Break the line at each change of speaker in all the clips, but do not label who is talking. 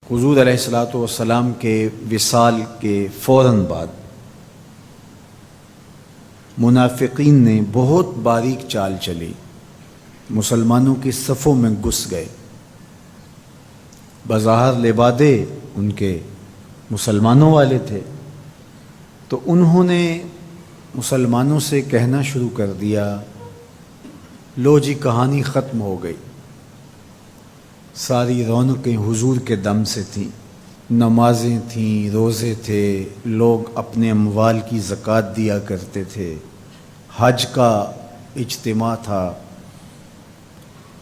حضور علیہ الصلوۃ والسلام کے وصال کے فوراً بعد منافقین نے بہت باریک چال چلی، مسلمانوں کی صفوں میں گھس گئے۔ بظاہر لبادے ان کے مسلمانوں والے تھے، تو انہوں نے مسلمانوں سے کہنا شروع کر دیا، لو جی کہانی ختم ہو گئی، ساری رونقیں حضور کے دم سے تھیں، نمازیں تھیں، روزے تھے، لوگ اپنے اموال کی زکوٰۃ دیا کرتے تھے، حج کا اجتماع تھا،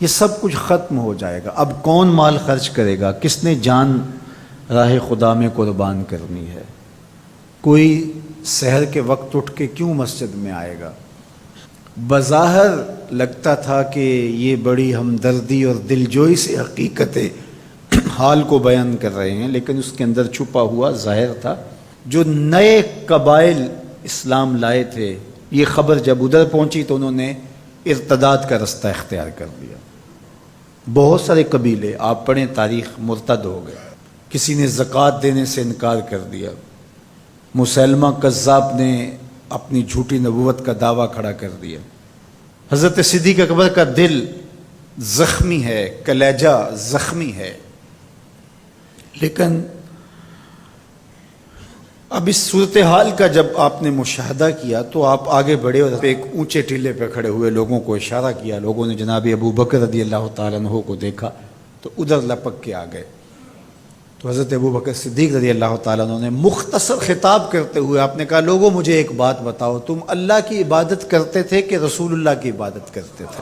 یہ سب کچھ ختم ہو جائے گا۔ اب کون مال خرچ کرے گا؟ کس نے جان راہ خدا میں قربان کرنی ہے؟ کوئی سحر کے وقت اٹھ کے کیوں مسجد میں آئے گا؟ بظاہر لگتا تھا کہ یہ بڑی ہمدردی اور دلجوئی سے حقیقت حال کو بیان کر رہے ہیں، لیکن اس کے اندر چھپا ہوا ظاہر تھا۔ جو نئے قبائل اسلام لائے تھے، یہ خبر جب ادھر پہنچی تو انہوں نے ارتداد کا رستہ اختیار کر لیا۔ بہت سارے قبیلے، آپ پڑھیں تاریخ، مرتد ہو گئے، کسی نے زکوٰۃ دینے سے انکار کر دیا، مسیلمہ کذاب نے اپنی جھوٹی نبوت کا دعویٰ کھڑا کر دیا۔ حضرت صدیق اکبر کا دل زخمی ہے، کلیجہ زخمی ہے، لیکن اب اس صورتحال کا جب آپ نے مشاہدہ کیا تو آپ آگے بڑھے اور ایک اونچے ٹیلے پہ کھڑے ہوئے لوگوں کو اشارہ کیا۔ لوگوں نے جناب ابو بکر رضی اللہ تعالیٰ عنہ کو دیکھا تو ادھر لپک کے آ گئے، تو حضرت ابو بکر صدیق رضی اللہ تعالیٰ عنہ نے مختصر خطاب کرتے ہوئے آپ نے کہا، لوگوں مجھے ایک بات بتاؤ، تم اللہ کی عبادت کرتے تھے کہ رسول اللہ کی عبادت کرتے تھے؟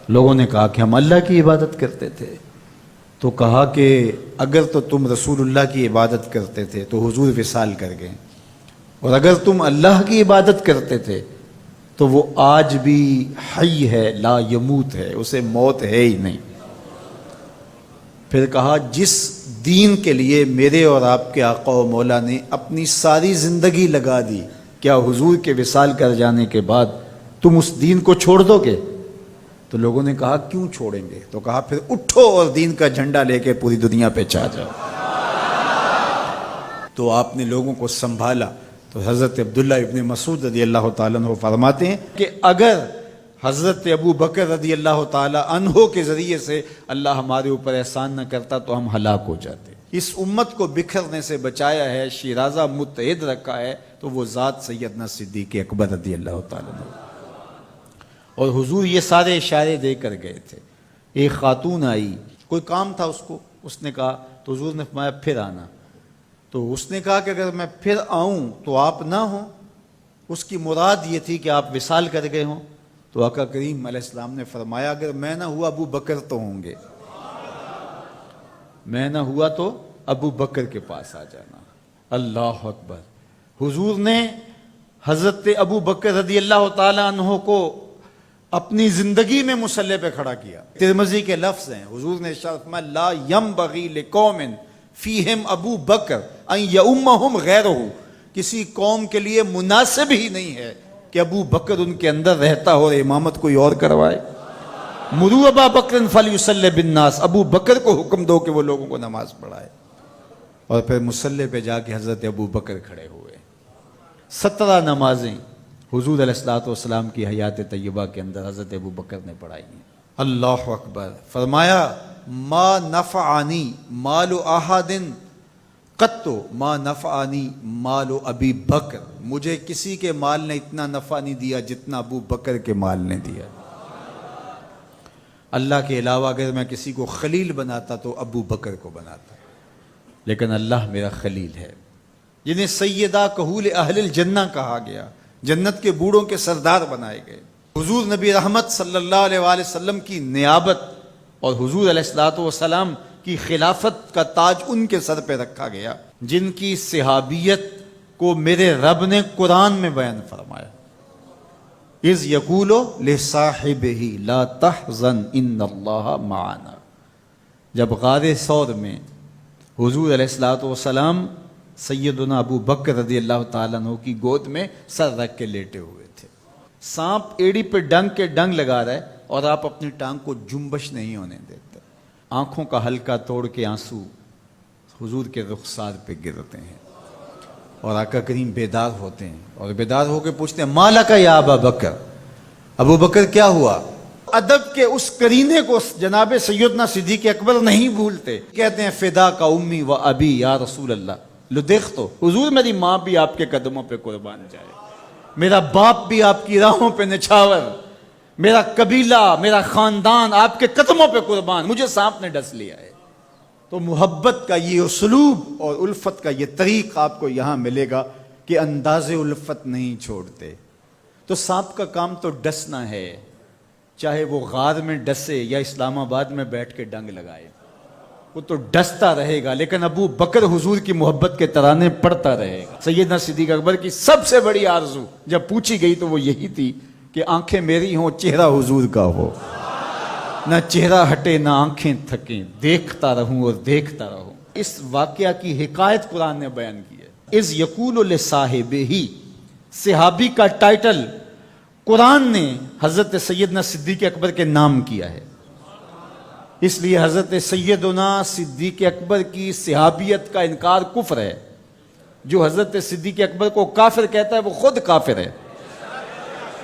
لوگوں نے کہا کہ ہم اللہ کی عبادت کرتے تھے۔ تو کہا کہ اگر تو تم رسول اللہ کی عبادت کرتے تھے تو حضور وصال کر گئے، اور اگر تم اللہ کی عبادت کرتے تھے تو وہ آج بھی حی ہے، لا یموت ہے، اسے موت ہے ہی نہیں۔ پھر کہا، جس دین کے لیے میرے اور آپ کے آقا و مولا نے اپنی ساری زندگی لگا دی، کیا حضور کے وصال کر جانے کے بعد تم اس دین کو چھوڑ دو گے؟ تو لوگوں نے کہا، کیوں چھوڑیں گے؟ تو کہا، پھر اٹھو اور دین کا جھنڈا لے کے پوری دنیا پہ چھا جاؤ۔ تو آپ نے لوگوں کو سنبھالا۔ تو حضرت عبداللہ ابن مسعود رضی اللہ تعالیٰ عنہ فرماتے ہیں کہ اگر حضرت ابو بکر رضی اللہ تعالیٰ عنہ کے ذریعے سے اللہ ہمارے اوپر احسان نہ کرتا تو ہم ہلاک ہو جاتے۔ اس امت کو بکھرنے سے بچایا ہے، شیرازہ متحد رکھا ہے، تو وہ ذات سیدنا صدیق اکبر رضی اللہ تعالیٰ عنہ۔ اور حضور یہ سارے اشارے دے کر گئے تھے۔ ایک خاتون آئی، کوئی کام تھا اس کو، اس نے کہا، تو حضور نے فرمایا پھر آنا۔ تو اس نے کہا کہ اگر میں پھر آؤں تو آپ نہ ہوں، اس کی مراد یہ تھی کہ آپ وصال کر گئے ہوں۔ تو آقا کریم علیہ السلام نے فرمایا، اگر میں نہ ہوا ابو بکر تو ہوں گے، میں نہ ہوا تو ابو بکر کے پاس آ جانا۔ اللہ اکبر۔ حضور نے حضرت ابو بکر رضی اللہ تعالیٰ عنہ کو اپنی زندگی میں مصلی پہ کھڑا کیا۔ ترمذی کے لفظ ہیں، حضور نے ارشاد فرمایا، لا ینبغی لقوم فیہم ابو بکر ان یؤمہم غیرہ، کسی قوم کے لیے مناسب ہی نہیں ہے کہ ابو بکر ان کے اندر رہتا ہو اور امامت کوئی اور کروائے۔ مروا ابا بکر فلیصلی بالناس، ابو بکر کو حکم دو کہ وہ لوگوں کو نماز پڑھائے۔ اور پھر مصلی پہ جا کے حضرت ابو بکر کھڑے ہوئے۔ 17 نمازیں حضور علیہ الصلوۃ والسلام کی حیات طیبہ کے اندر حضرت ابو بکر نے پڑھائی ہیں۔ اللہ اکبر۔ فرمایا، ما نفعنی مال احد قط ما نفعنی مال ابی بکر، مجھے کسی کے مال نے اتنا نفع نہیں دیا جتنا ابو بکر کے مال نے دیا۔ اللہ کے علاوہ اگر میں کسی کو خلیل بناتا تو ابو بکر کو بناتا، لیکن اللہ میرا خلیل ہے، جنہیں سیدہ کہول اہل الجنہ کہا گیا، جنت کے بوڑھوں کے سردار بنائے گئے۔ حضور نبی رحمت صلی اللہ علیہ وآلہ وسلم کی نیابت اور حضور علیہ الصلوۃ والسلام کی خلافت کا تاج ان کے سر پہ رکھا گیا، جن کی صحابیت کو میرے رب نے قرآن میں بیان فرمایا، اذ یقول لصاحبہ لا تحزن ان اللہ معنا۔ جب غار ثور میں حضور علیہ الصلوۃ والسلام سیدنا ابو بکر رضی اللہ تعالیٰ عنہ کی گود میں سر رکھ کے لیٹے ہوئے تھے، سانپ ایڑی پہ ڈنگ کے ڈنگ لگا رہا ہے اور آپ اپنی ٹانگ کو جنبش نہیں ہونے دیتے۔ آنکھوں کا حلقہ توڑ کے آنسو حضور کے رخسار پہ گرتے ہیں، اور آقا کریم بیدار ہوتے ہیں اور بیدار ہو کے پوچھتے ہیں مالا کا یا ابا بکر، ابو بکر کیا ہوا؟ ادب کے اس کرینے کو جناب سیدنا صدیق اکبر نہیں بھولتے، کہتے ہیں فدا کا امی و ابی یا رسول اللہ، لو دیکھ تو حضور میری ماں بھی آپ کے قدموں پہ قربان جائے، میرا باپ بھی آپ کی راہوں پہ نچھاور، میرا قبیلہ میرا خاندان آپ کے قدموں پہ قربان، مجھے سانپ نے ڈس لیا ہے۔ تو محبت کا یہ اسلوب اور الفت کا یہ طریق آپ کو یہاں ملے گا کہ انداز الفت نہیں چھوڑتے۔ تو سانپ کا کام تو ڈسنا ہے، چاہے وہ غار میں ڈسے یا اسلام آباد میں بیٹھ کے ڈنگ لگائے، وہ تو ڈستا رہے گا، لیکن ابو بکر حضور کی محبت کے ترانے پڑھتا رہے گا۔ سیدنا صدیق اکبر کی سب سے بڑی آرزو جب پوچھی گئی تو وہ یہی تھی کہ آنکھیں میری ہوں، چہرہ حضور کا ہو، نہ چہرہ ہٹے نہ آنکھیں تھکیں، دیکھتا رہوں اور دیکھتا رہوں۔ اس واقعہ کی حکایت قرآن نے بیان کی ہے۔ اذ یقول لصاحبہ، صحابی کا ٹائٹل قرآن نے حضرت سیدنا صدیق اکبر کے نام کیا ہے، اس لیے حضرت سیدنا صدیق اکبر کی صحابیت کا انکار کفر ہے۔ جو حضرت صدیق اکبر کو کافر کہتا ہے وہ خود کافر ہے،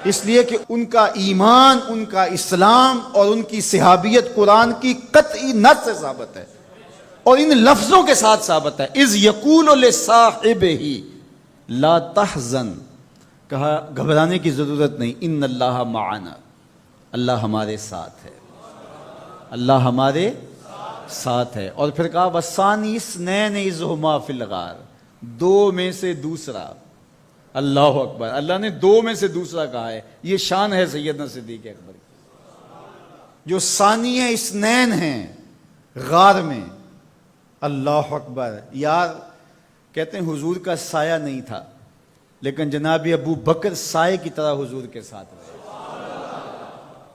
اس لیے کہ ان کا ایمان، ان کا اسلام اور ان کی صحابیت قرآن کی قطعی نص سے ثابت ہے اور ان لفظوں کے ساتھ ثابت ہے۔ اذ یقول لصاحبہ لا تحزن، کہا گھبرانے کی ضرورت نہیں، ان اللہ معنا، اللہ ہمارے ساتھ ہے، اللہ ہمارے ساتھ ہے۔ اور پھر کہا وَالثَّانِي اثْنَيْنِ اذ هُمَا فِي الْغَارِ، دو میں سے دوسرا، اللہ اکبر، اللہ نے دو میں سے دوسرا کہا ہے، یہ شان ہے سیدنا صدیق اکبر کی، جو ثانی اثنین ہیں غار میں۔ اللہ اکبر، یار کہتے ہیں حضور کا سایہ نہیں تھا، لیکن جناب ابو بکر سائے کی طرح حضور کے ساتھ رہے،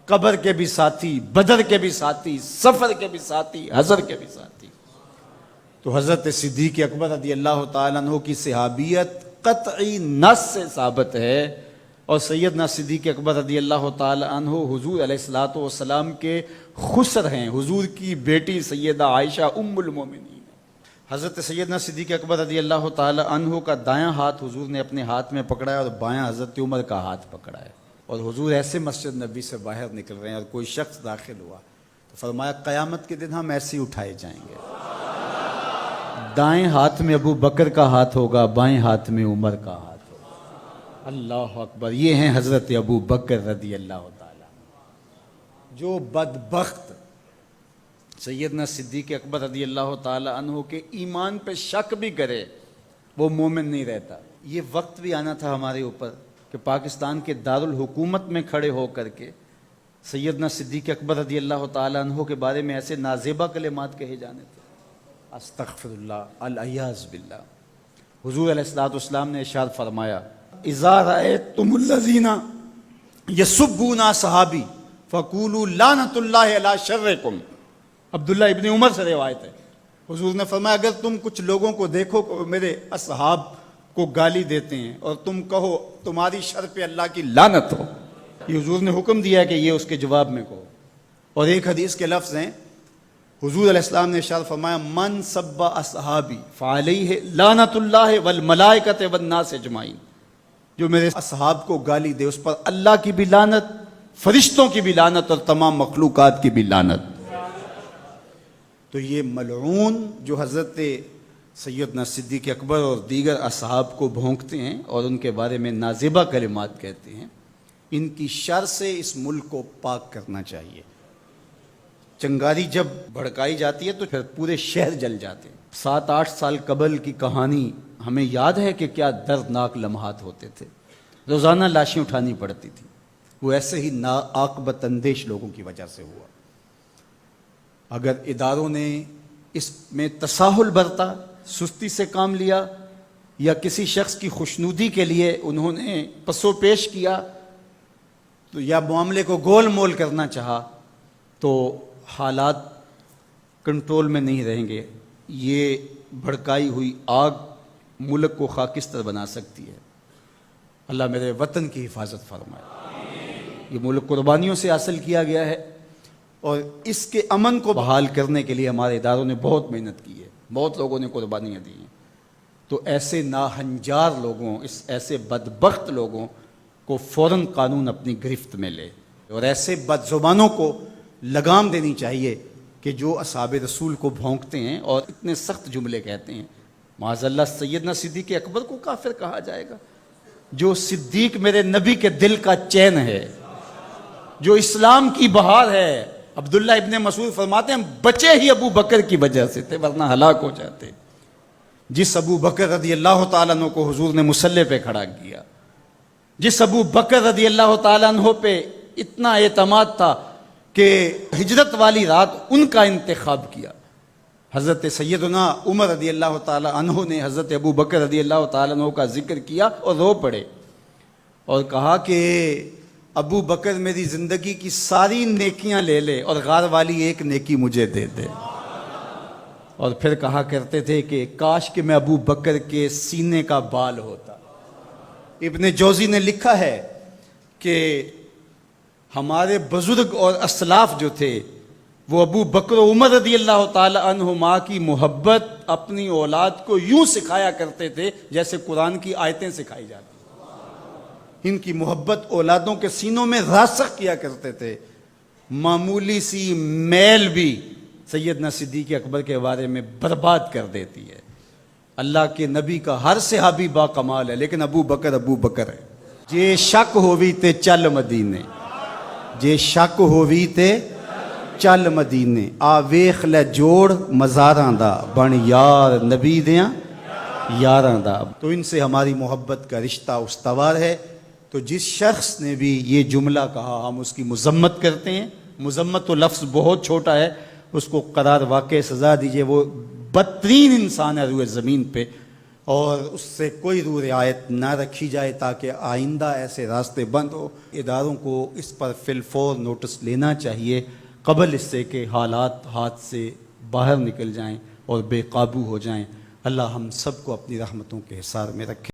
قبر کے بھی ساتھی، بدر کے بھی ساتھی، سفر کے بھی ساتھی، حضر کے بھی ساتھی۔ تو حضرت صدیق اکبر رضی اللہ تعالیٰ عنہ کی صحابیت قطعی نص سے ثابت ہے، اور سیدنا صدیق اکبر رضی اللہ تعالیٰ عنہ حضور علیہ الصلوۃ والسلام کے خسر ہیں، حضور کی بیٹی سیدہ عائشہ ام المومنین۔ حضرت سیدنا صدیق اکبر رضی اللہ تعالیٰ عنہ کا دایاں ہاتھ حضور نے اپنے ہاتھ میں پکڑا ہے اور بایاں حضرت عمر کا ہاتھ پکڑا ہے، اور حضور ایسے مسجد نبی سے باہر نکل رہے ہیں اور کوئی شخص داخل ہوا تو فرمایا قیامت کے دن ہم ایسے ہی اٹھائے جائیں گے، دائیں ہاتھ میں ابو بکر کا ہاتھ ہوگا، بائیں ہاتھ میں عمر کا ہاتھ ہوگا۔ اللہ اکبر، یہ ہیں حضرت ابو بکر رضی اللہ تعالیٰ، جو بدبخت سیدنا صدیق اکبر رضی اللہ تعالیٰ عنہ کے ایمان پہ شک بھی کرے وہ مومن نہیں رہتا۔ یہ وقت بھی آنا تھا ہمارے اوپر کہ پاکستان کے دارالحکومت میں کھڑے ہو کر کے سیدنا صدیق اکبر رضی اللہ تعالیٰ عنہ کے بارے میں ایسے نازیبہ کلمات کہے جانے تھے، استغفر اللہ، العیاذ باللہ۔ حضور علیہ الصلوۃ والسلام نے ارشاد فرمایا اذا رأیتم الذین یسبون صحابی فقولوا لعنۃ اللہ علی شرکم، عبداللہ ابن عمر سے روایت ہے، حضور نے فرمایا اگر تم کچھ لوگوں کو دیکھو کہ میرے اصحاب کو گالی دیتے ہیں اور تم کہو تمہاری شر پہ اللہ کی لعنت ہو، یہ حضور نے حکم دیا ہے کہ یہ اس کے جواب میں کہو۔ اور ایک حدیث کے لفظ ہیں، حضور علیہ السلام نے ارشاد فرمایا من سب اصحابی فعلیہ لعنت اللہ والملائکۃ والناس اجمعین، جو میرے اصحاب کو گالی دے اس پر اللہ کی بھی لعنت، فرشتوں کی بھی لعنت اور تمام مخلوقات کی بھی لعنت۔ تو یہ ملعون جو حضرت سیدنا صدیق اکبر اور دیگر اصحاب کو بھونکتے ہیں اور ان کے بارے میں نازیبہ کلمات کہتے ہیں، ان کی شر سے اس ملک کو پاک کرنا چاہیے۔ چنگاری جب بھڑکائی جاتی ہے تو پھر پورے شہر جل جاتے ہیں۔ 7-8 سال قبل کی کہانی ہمیں یاد ہے کہ کیا دردناک لمحات ہوتے تھے، روزانہ لاشیں اٹھانی پڑتی تھی، وہ ایسے ہی ناعاقبت اندیش لوگوں کی وجہ سے ہوا۔ اگر اداروں نے اس میں تساہل برتا، سستی سے کام لیا، یا کسی شخص کی خوشنودی کے لیے انہوں نے پسو پیش کیا تو یا معاملے کو گول مول کرنا چاہا تو حالات کنٹرول میں نہیں رہیں گے۔ یہ بھڑکائی ہوئی آگ ملک کو خاکستر بنا سکتی ہے۔ اللہ میرے وطن کی حفاظت فرمائے۔ یہ ملک قربانیوں سے حاصل کیا گیا ہے،
اور اس کے امن کو بحال کرنے کے لیے ہمارے اداروں نے بہت محنت کی ہے، بہت لوگوں نے قربانیاں دی ہیں۔ تو ایسے ناہنجار لوگوں، ایسے بدبخت لوگوں کو فوراً قانون اپنی گرفت میں لے، اور ایسے بد زبانوں کو لگام دینی چاہیے کہ جو اصحاب رسول کو بھونکتے ہیں اور اتنے سخت جملے کہتے ہیں۔ معاذ اللہ سیدنا صدیق اکبر کو کافر کہا جائے گا؟ جو صدیق میرے نبی کے دل کا چین ہے، جو اسلام کی بہار ہے۔ عبداللہ ابن مسعود فرماتے ہیں ہم بچے ہی ابو بکر کی وجہ سے تھے، ورنہ ہلاک ہو جاتے۔ جس ابو بکر رضی اللہ تعالیٰ عنہ کو حضور نے مصلی پہ کھڑا کیا، جس ابو بکر رضی اللہ تعالیٰ عنہ پہ اتنا اعتماد تھا کہ ہجرت والی رات ان کا انتخاب کیا، حضرت سیدنا عمر رضی اللہ تعالیٰ عنہ نے حضرت ابو بکر رضی اللہ تعالیٰ عنہ کا ذکر کیا اور رو پڑے اور کہا کہ ابو بکر میری زندگی کی ساری نیکیاں لے لے اور غار والی ایک نیکی مجھے دے دے۔ اور پھر کہا کرتے تھے کہ کاش کہ میں ابو بکر کے سینے کا بال ہوتا۔ ابن جوزی نے لکھا ہے کہ ہمارے بزرگ اور اسلاف جو تھے وہ ابو بکر و عمر رضی اللہ تعالی عنہما کی محبت اپنی اولاد کو یوں سکھایا کرتے تھے جیسے قرآن کی آیتیں سکھائی جاتی۔ ان کی محبت اولادوں کے سینوں میں راسخ کیا کرتے تھے۔ معمولی سی میل بھی سیدنا صدیق اکبر کے بارے میں برباد کر دیتی ہے۔ اللہ کے نبی کا ہر صحابی با کمال ہے، لیکن ابو بکر ہے۔ جے شک ہووی تے چل مدینے، جے شک ہووی تے چل مدینے، آ ویخ لے جوڑ مزاراں دا، بن یار نبی دیاں یاراں دا۔ تو ان سے ہماری محبت کا رشتہ استوار ہے۔ تو جس شخص نے بھی یہ جملہ کہا ہم اس کی مذمت کرتے ہیں۔ مذمت تو لفظ بہت چھوٹا ہے، اس کو قرار واقع سزا دیجئے۔ وہ بدترین انسان ہے روئے زمین پہ، اور اس سے کوئی روح رعایت نہ رکھی جائے تاکہ آئندہ ایسے راستے بند ہو۔ اداروں کو اس پر فی الفور نوٹس لینا چاہیے قبل اس سے کہ حالات ہاتھ سے باہر نکل جائیں اور بے قابو ہو جائیں۔ اللہ ہم سب کو اپنی رحمتوں کے حصار میں رکھے۔